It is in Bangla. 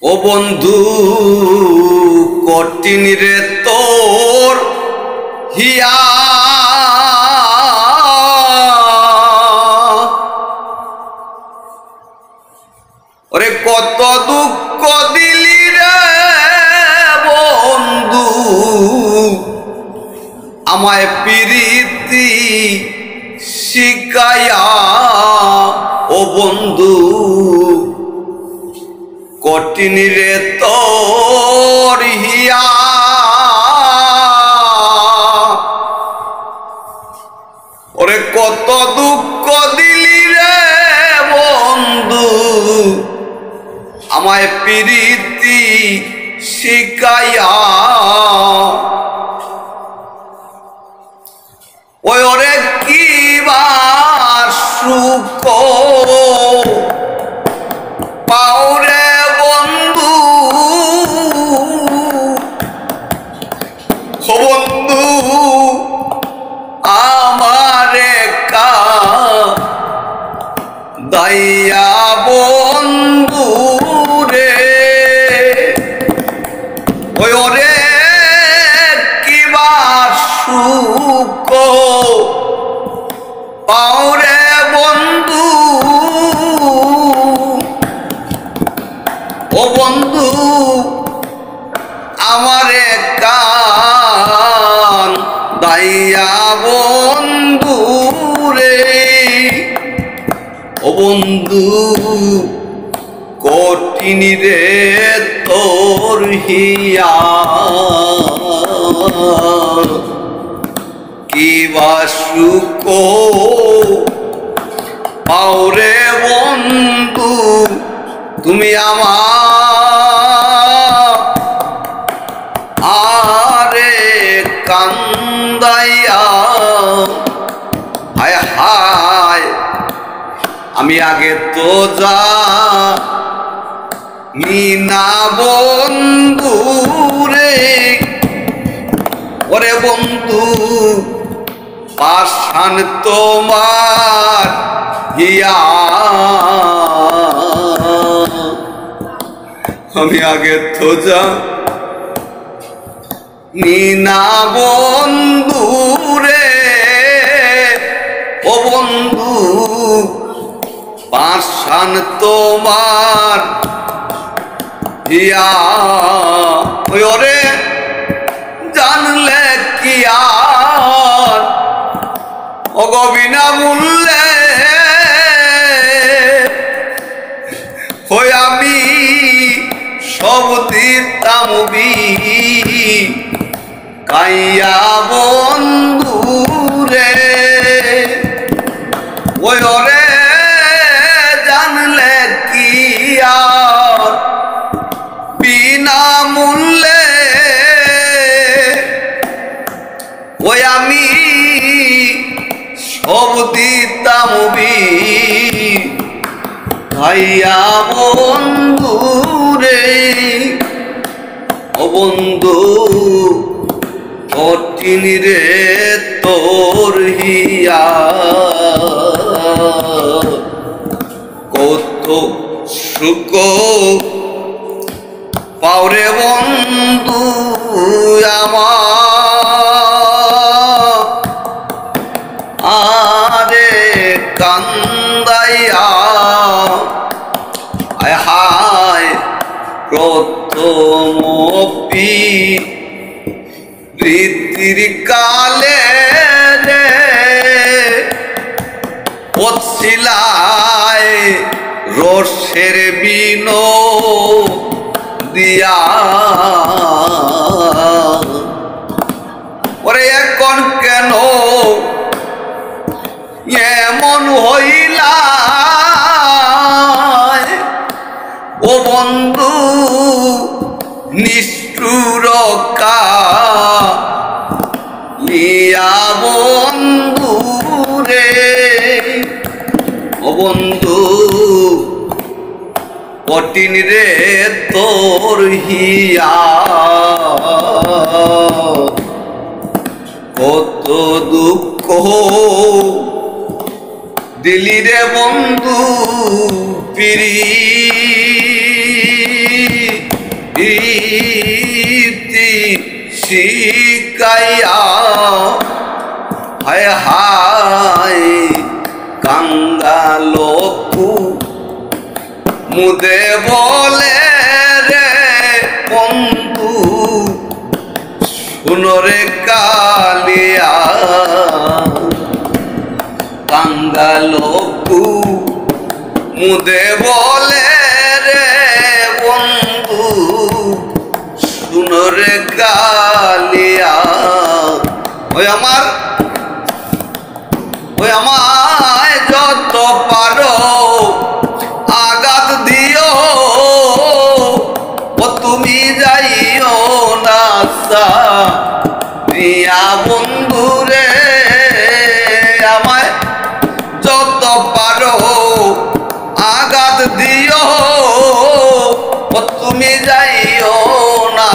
ও বন্ধু কঠিন রে তোর হিয়া ওরে কত দুঃখ দিলি রে বন্ধু আমায় প্রীতি শিখায়া ও বন্ধু কঠিন রে তোর হিয়া ওরে কত দুঃখ দিলি রে বন্ধু আমায় প্রীতি শিখায়া ওই ওরে কি বার সুখ পাওরে বন্ধু ও বন্ধু আমারে কা দাইয়া বন্ধু রে ওই ওরে কি বার সুখ পাওরে বন্ধু ও বন্ধু আমারে কান দাইয়া বন্ধু রে ও বন্ধু কঠিন রে তোর হিয়া কি বা সুখ পাওরে বন্ধু তুমি আমারে কান্দাইয়া হায় হায় আমি আগে তো যা না বন্ধু রে ওরে বন্ধু পাষাণ তোমার হিয়া আমি আগে তো যা না বন্ধু রে ও বন্ধু পাষাণ তোমার হিয়া ওই ওরে জানলে কি আর অগবিনা মূল্যে হই আমি সব দিতাম কাইয়া বন্ধু রে ওই ওরে জানলে কি আর বিনা মূল্যে ওই আমি সব দিতাম ভাইয়া বন্ধু রে ও বন্ধু কঠিন রে তোর হিয়া কত সুখ পাওরে বন্ধু আমারে কান্দাইয়া আয় হায় প্রথম প্রীতির কালে রে পছিলায় রসের বিনো দিয়া ওরে এখন কেন এমন হইলা ও বন্ধু নিষ্ঠুর কালিয়া বন্ধু রে ও বন্ধু কঠিন রে তোর হিয়া কত দুঃখ দিলি রে বন্ধু পিরি ইতি শিকাইয়া হায় হায় কাঙ্গালকু মুদে বলে রে বন্ধু শুনরে কালিয়া কাঙ্গালকু মুদে বলে রে বন্ধু শুনরে কালিয়া ওই আমায় যত পারো আঘাত দিও ও তুমি যাইও না রিয়া বন্ধু রে আমায় যত পারো আঘাত দিও ও তুমি যাইও না